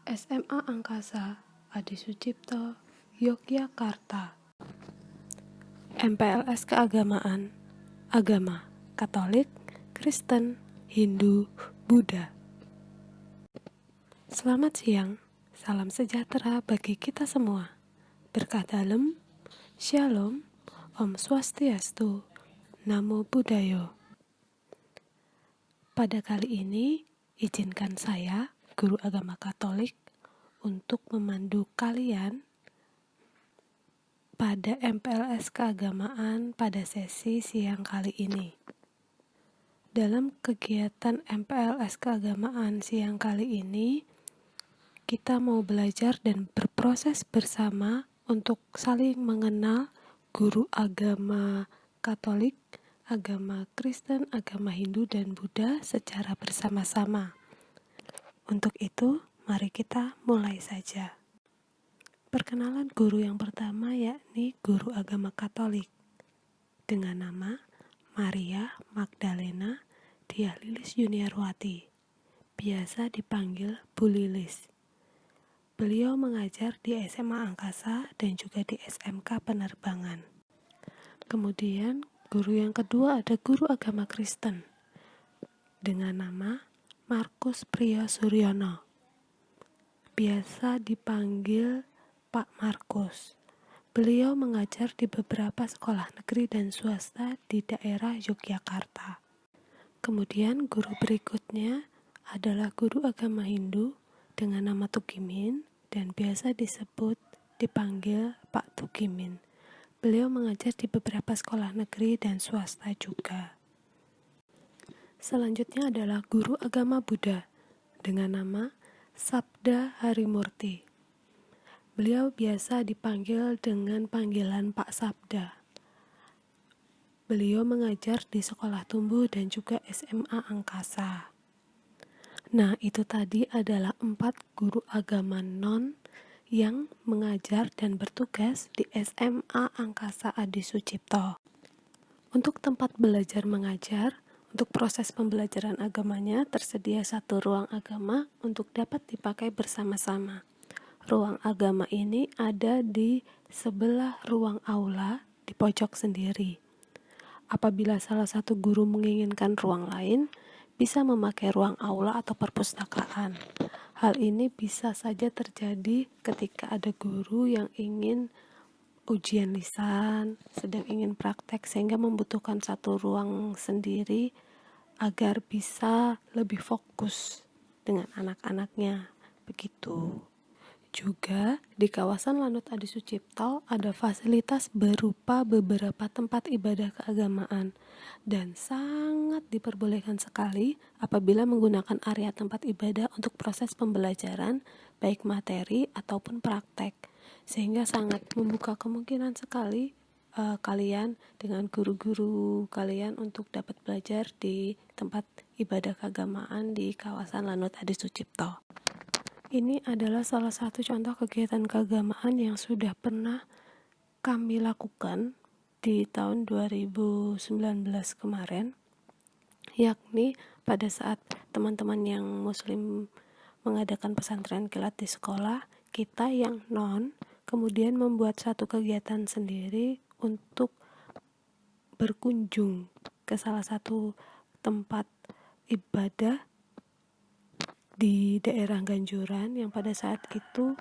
SMA Angkasa Adi Sucipto, Yogyakarta. MPLS Keagamaan, Agama, Katolik, Kristen, Hindu, Buddha. Selamat siang, salam sejahtera bagi kita semua. Berkah dalam, Shalom, Om Swastiastu, Namo Buddhaya. Pada kali ini, izinkan saya, guru agama Katolik, untuk memandu kalian pada MPLS Keagamaan pada sesi siang kali ini. Dalam kegiatan MPLS Keagamaan siang kali ini, kita mau belajar dan berproses bersama untuk saling mengenal guru agama Katolik, agama Kristen, agama Hindu, dan Buddha secara bersama-sama. Untuk itu, mari kita mulai saja. Perkenalan guru yang pertama yakni guru agama Katolik dengan nama Maria Magdalena Diah Lilis Yuniarwati, biasa dipanggil Bu Lilis. Beliau mengajar di SMA Angkasa dan juga di SMK Penerbangan. Kemudian guru yang kedua ada guru agama Kristen dengan nama Markus Priyo Suryono, biasa dipanggil Pak Markus. Beliau mengajar di beberapa sekolah negeri dan swasta di daerah Yogyakarta. Kemudian guru berikutnya adalah guru agama Hindu dengan nama Tukimin dan biasa dipanggil Pak Tukimin. Beliau mengajar di beberapa sekolah negeri dan swasta juga. Selanjutnya adalah guru agama Buddha dengan nama Sabda Harimurti. Beliau biasa dipanggil dengan panggilan Pak Sabda. Beliau mengajar di Sekolah Tumbuh dan juga SMA Angkasa. Nah, itu tadi adalah 4 guru agama non yang mengajar dan bertugas di SMA Angkasa Adi Sucipto. Untuk tempat belajar mengajar, untuk proses pembelajaran agamanya tersedia 1 ruang agama untuk dapat dipakai bersama-sama. Ruang agama ini ada di sebelah ruang aula di pojok sendiri. Apabila salah satu guru menginginkan ruang lain, bisa memakai ruang aula atau perpustakaan. Hal ini bisa saja terjadi ketika ada guru yang ingin ujian lisan, sedang ingin praktek sehingga membutuhkan 1 ruang sendiri agar bisa lebih fokus dengan anak-anaknya. Begitu. Juga di kawasan Lanut Adi Sucipto ada fasilitas berupa beberapa tempat ibadah keagamaan dan sangat diperbolehkan sekali apabila menggunakan area tempat ibadah untuk proses pembelajaran baik materi ataupun praktek, sehingga sangat membuka kemungkinan sekali kalian dengan guru-guru kalian untuk dapat belajar di tempat ibadah keagamaan di kawasan Lanut Adi Sucipto. Ini adalah salah satu contoh kegiatan keagamaan yang sudah pernah kami lakukan di tahun 2019 kemarin, yakni pada saat teman-teman yang muslim mengadakan pesantren kilat di sekolah, kita yang non kemudian membuat satu kegiatan sendiri untuk berkunjung ke salah satu tempat ibadah di daerah Ganjuran yang pada saat itu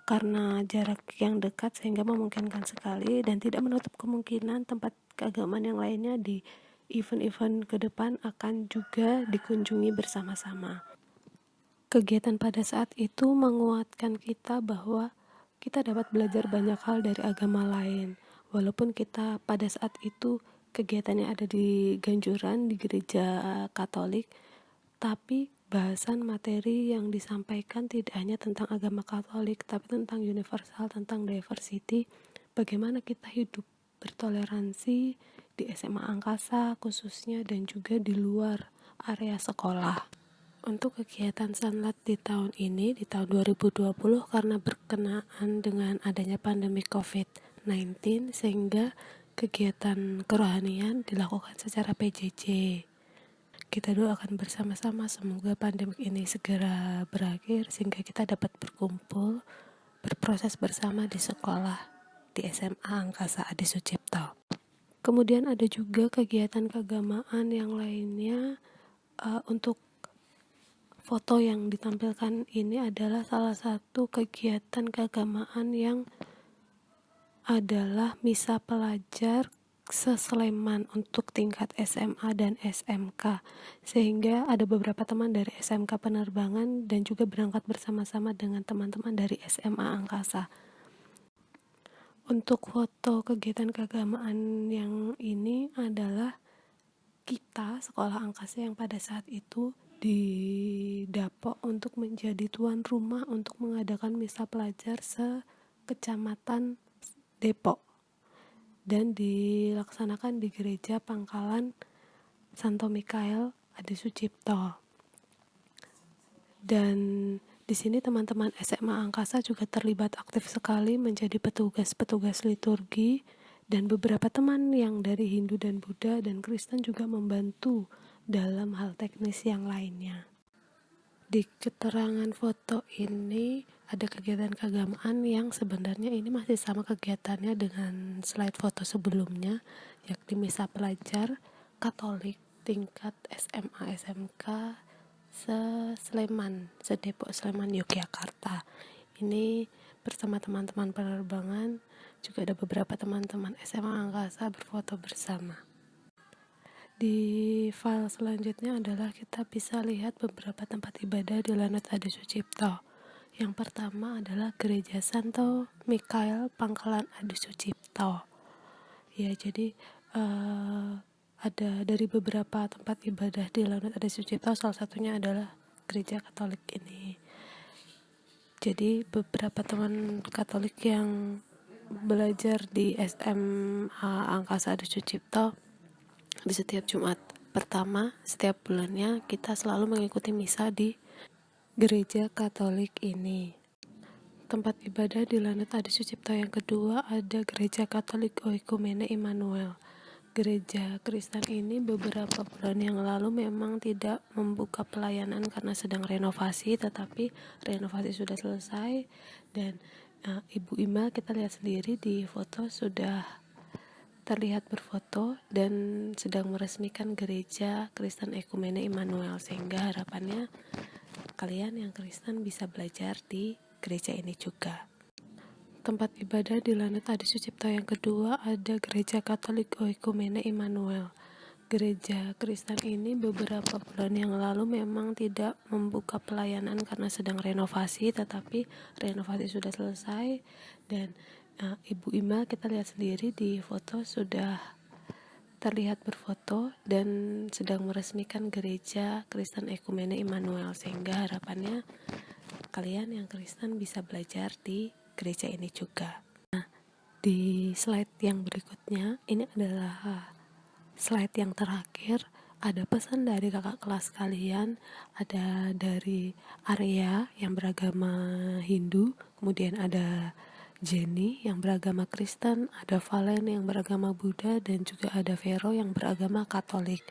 karena jarak yang dekat sehingga memungkinkan sekali dan tidak menutup kemungkinan tempat keagamaan yang lainnya di event-event ke depan akan juga dikunjungi bersama-sama. Kegiatan pada saat itu menguatkan kita bahwa kita dapat belajar banyak hal dari agama lain. Walaupun kita pada saat itu kegiatannya ada di Ganjuran, di gereja Katolik, tapi bahasan materi yang disampaikan tidak hanya tentang agama Katolik, tapi tentang universal, tentang diversity, bagaimana kita hidup bertoleransi di SMA Angkasa khususnya dan juga di luar area sekolah. Untuk kegiatan Sanlat di tahun ini, di tahun 2020, karena berkenaan dengan adanya pandemi COVID-19, sehingga kegiatan kerohanian dilakukan secara PJJ. kita doakan bersama-sama semoga pandemi ini segera berakhir sehingga kita dapat berkumpul, berproses bersama di sekolah di SMA Angkasa Adi Sucipto. Kemudian ada juga kegiatan keagamaan yang lainnya. Untuk foto yang ditampilkan ini adalah salah satu kegiatan keagamaan yang adalah misa pelajar se-Sleman untuk tingkat SMA dan SMK, sehingga ada beberapa teman dari SMK penerbangan dan juga berangkat bersama-sama dengan teman-teman dari SMA Angkasa. Untuk foto kegiatan keagamaan yang ini adalah kita sekolah angkasa yang pada saat itu didapuk untuk menjadi tuan rumah untuk mengadakan misa pelajar se-Kecamatan Depok dan dilaksanakan di gereja Pangkalan Santo Mikael Adi Sucipto. Dan di sini teman-teman SMA Angkasa juga terlibat aktif sekali menjadi petugas-petugas liturgi, dan beberapa teman yang dari Hindu dan Buddha dan Kristen juga membantu dalam hal teknis yang lainnya. Di keterangan foto ini ada kegiatan keagamaan yang sebenarnya ini masih sama kegiatannya dengan slide foto sebelumnya, yakni misa pelajar Katolik tingkat SMA SMK se-Sleman, se-Depok Sleman Yogyakarta. Ini bersama teman-teman penerbangan, juga ada beberapa teman-teman SMA Angkasa berfoto bersama. Di file selanjutnya adalah kita bisa lihat beberapa tempat ibadah di Lanut Adi Sucipto. Yang pertama adalah Gereja Santo Mikael Pangkalan Adi Sucipto. Ya, jadi ada dari beberapa tempat ibadah di Lanut Adi Sucipto, salah satunya adalah gereja Katolik ini. Jadi beberapa teman Katolik yang belajar di SMA Angkasa Adi Sucipto, di setiap Jumat pertama setiap bulannya kita selalu mengikuti misa di gereja Katolik ini. Tempat ibadah di Lanut Adi Sucipto yang kedua ada Gereja Katolik Oikumene Immanuel. Gereja Kristen ini beberapa bulan yang lalu memang tidak membuka pelayanan karena sedang renovasi, tetapi renovasi sudah selesai dan Ibu Ima kita lihat sendiri di foto sudah terlihat berfoto dan sedang meresmikan Gereja Kristen Ekumene Immanuel, sehingga harapannya kalian yang Kristen bisa belajar di gereja ini juga. Tempat ibadah di Lanut Adi Sucipto yang kedua ada Gereja Katolik Oikumene Immanuel. Gereja Kristen ini beberapa bulan yang lalu memang tidak membuka pelayanan karena sedang renovasi, tetapi renovasi sudah selesai dan Ibu Ima kita lihat sendiri di foto sudah terlihat berfoto dan sedang meresmikan Gereja Kristen Ekumene Immanuel, sehingga harapannya kalian yang Kristen bisa belajar di gereja ini juga. Nah, di slide yang berikutnya ini adalah slide yang terakhir. Ada pesan dari kakak kelas kalian, ada dari Arya yang beragama Hindu, kemudian ada Jenny yang beragama Kristen, ada Valen yang beragama Buddha, dan juga ada Vero yang beragama Katolik.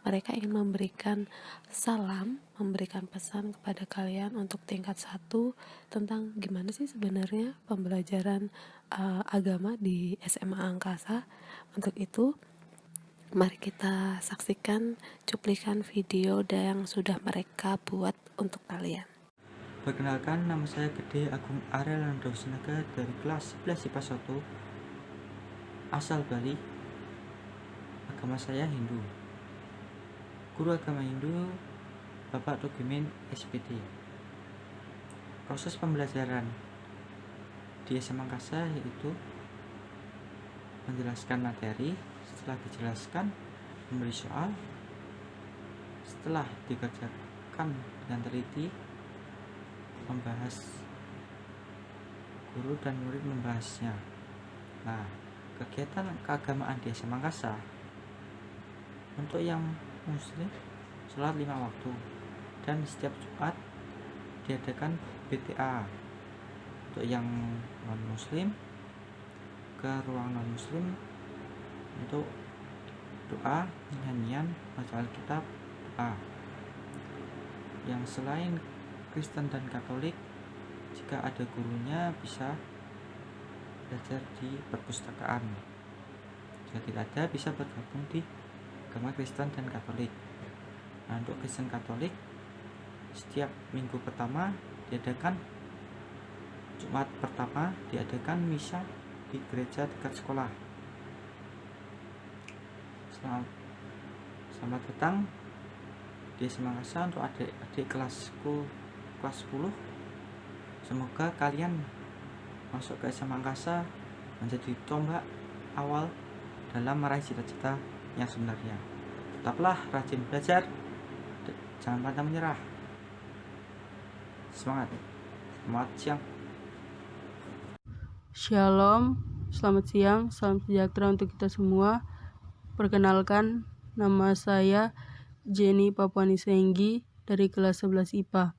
Mereka ingin memberikan salam, memberikan pesan kepada kalian untuk tingkat 1 tentang gimana sih sebenarnya pembelajaran agama di SMA Angkasa. Untuk itu, mari kita saksikan cuplikan video yang sudah mereka buat untuk kalian. Perkenalkan, nama saya Gede Agung Ariel Sinaga dari kelas 11 IPA 1, asal Bali. Agama saya Hindu. Guru agama Hindu Bapak Togimin SPD. Proses pembelajaran di SMA Angkasa yaitu menjelaskan materi, setelah dijelaskan memberi soal, setelah dikerjakan dengan teliti, membahas, guru dan murid membahasnya. Nah, kegiatan keagamaan di SMA Angkasa untuk yang muslim sholat 5 waktu, dan setiap Jumat diadakan BTA. Untuk yang non muslim ke ruang non muslim untuk doa, nyanyian, baca Alkitab, A. Yang selain Kristen dan Katolik, jika ada gurunya bisa belajar di perpustakaan. Jika tidak ada, bisa bergabung di agama Kristen dan Katolik. Nah, untuk Kristen Katolik, setiap minggu pertama diadakan Jumat pertama diadakan misa di gereja dekat sekolah. Selamat datang di SMA Makassar untuk adik-adik kelasku kelas 10. Semoga kalian masuk ke SMA Makassar menjadi tombak awal dalam meraih cita-cita yang sebenarnya. Tetaplah rajin belajar, jangan pantang menyerah. Semangat. Selamat siang. Shalom, selamat siang, salam sejahtera untuk kita semua. Perkenalkan, nama saya Jenny Papuanisenggi dari kelas 11 IPA.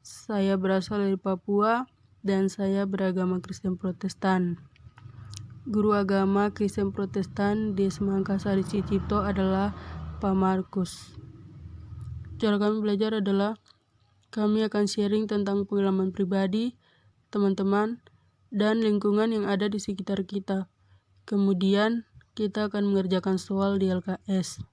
Saya berasal dari Papua dan saya beragama Kristen Protestan. Guru agama Kristen Protestan di SMA Angkasa Adi Sucipto adalah Pak Markus. Cara kami belajar adalah kami akan sharing tentang pengalaman pribadi, teman-teman, dan lingkungan yang ada di sekitar kita. Kemudian, kita akan mengerjakan soal di LKS.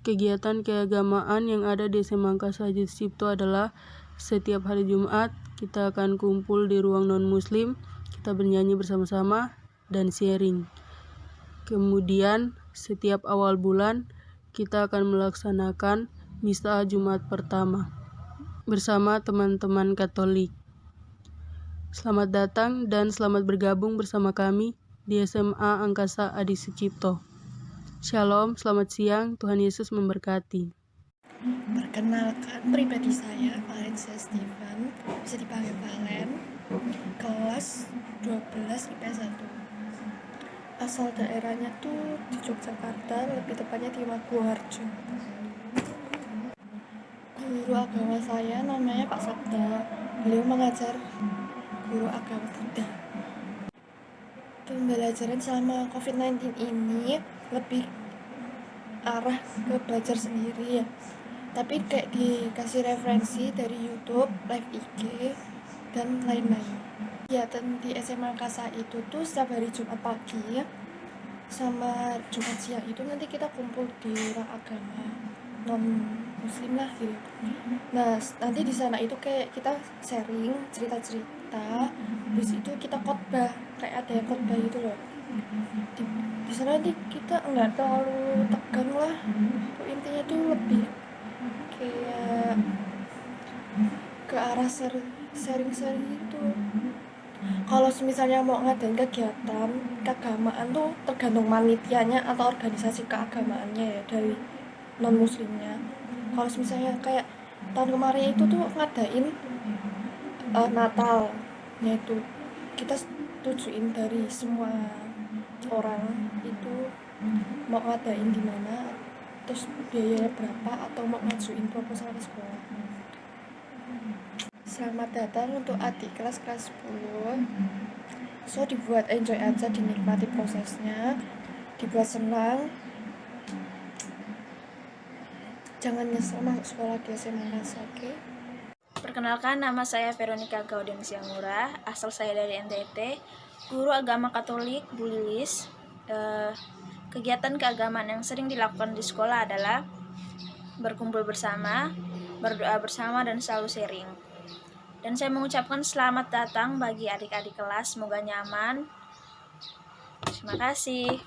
Kegiatan keagamaan yang ada di SMA Angkasa Adi Sucipto adalah setiap hari Jumat, kita akan kumpul di ruang non-muslim, kita bernyanyi bersama-sama, dan sharing. Kemudian, setiap awal bulan, kita akan melaksanakan misa Jumat pertama bersama teman-teman Katolik. Selamat datang dan selamat bergabung bersama kami di SMA Angkasa Adi Sucipto. Shalom, selamat siang, Tuhan Yesus memberkati. Perkenalkan, pribadi saya Valencia Steven, bisa dipanggil Valen, kelas 12 IPS 1. Asal daerahnya tuh di Yogyakarta, lebih tepatnya di Maguwarjo. Guru agama saya namanya Pak Sabda. Beliau mengajar guru agama Buddha. Pembelajaran selama COVID-19 ini lebih arah ke belajar sendiri ya. Tapi kayak dikasih referensi dari YouTube, live IG, dan lain-lain. Ya, dan di SMA Angkasa itu tuh setiap hari Jumat pagi sama Jumat siang itu nanti kita kumpul di ruang agama non-muslim lah gitu. Nah, nanti di sana itu kayak kita sharing cerita-cerita, terus itu kita khotbah, kayak ada yang khotbah gitu loh. Di sana nanti kita nggak terlalu tegang lah, intinya tuh lebih kayak ke arah sharing-sharing gitu. Kalau misalnya mau ngadain kegiatan keagamaan tuh tergantung manitianya atau organisasi keagamaannya ya dari non muslimnya. Kalau misalnya kayak tahun kemarin itu tuh ngadain Natal, yaitu kita setujuin dari semua orang itu mau ngadain di mana, terus biayanya berapa, atau mau ngajuin proposal ke sekolah. Selamat datang untuk adik kelas 10. So dibuat enjoy aja, dinikmati prosesnya, dibuat senang. Jangan nyesel masuk sekolah di SMA Angkasa, oke? Perkenalkan, nama saya Veronica Gaudeng Siangura, asal saya dari NTT, guru agama Katolik Bu Lilis. Kegiatan keagamaan yang sering dilakukan di sekolah adalah berkumpul bersama, berdoa bersama, dan selalu sharing. Dan saya mengucapkan selamat datang bagi adik-adik kelas, semoga nyaman. Terima kasih.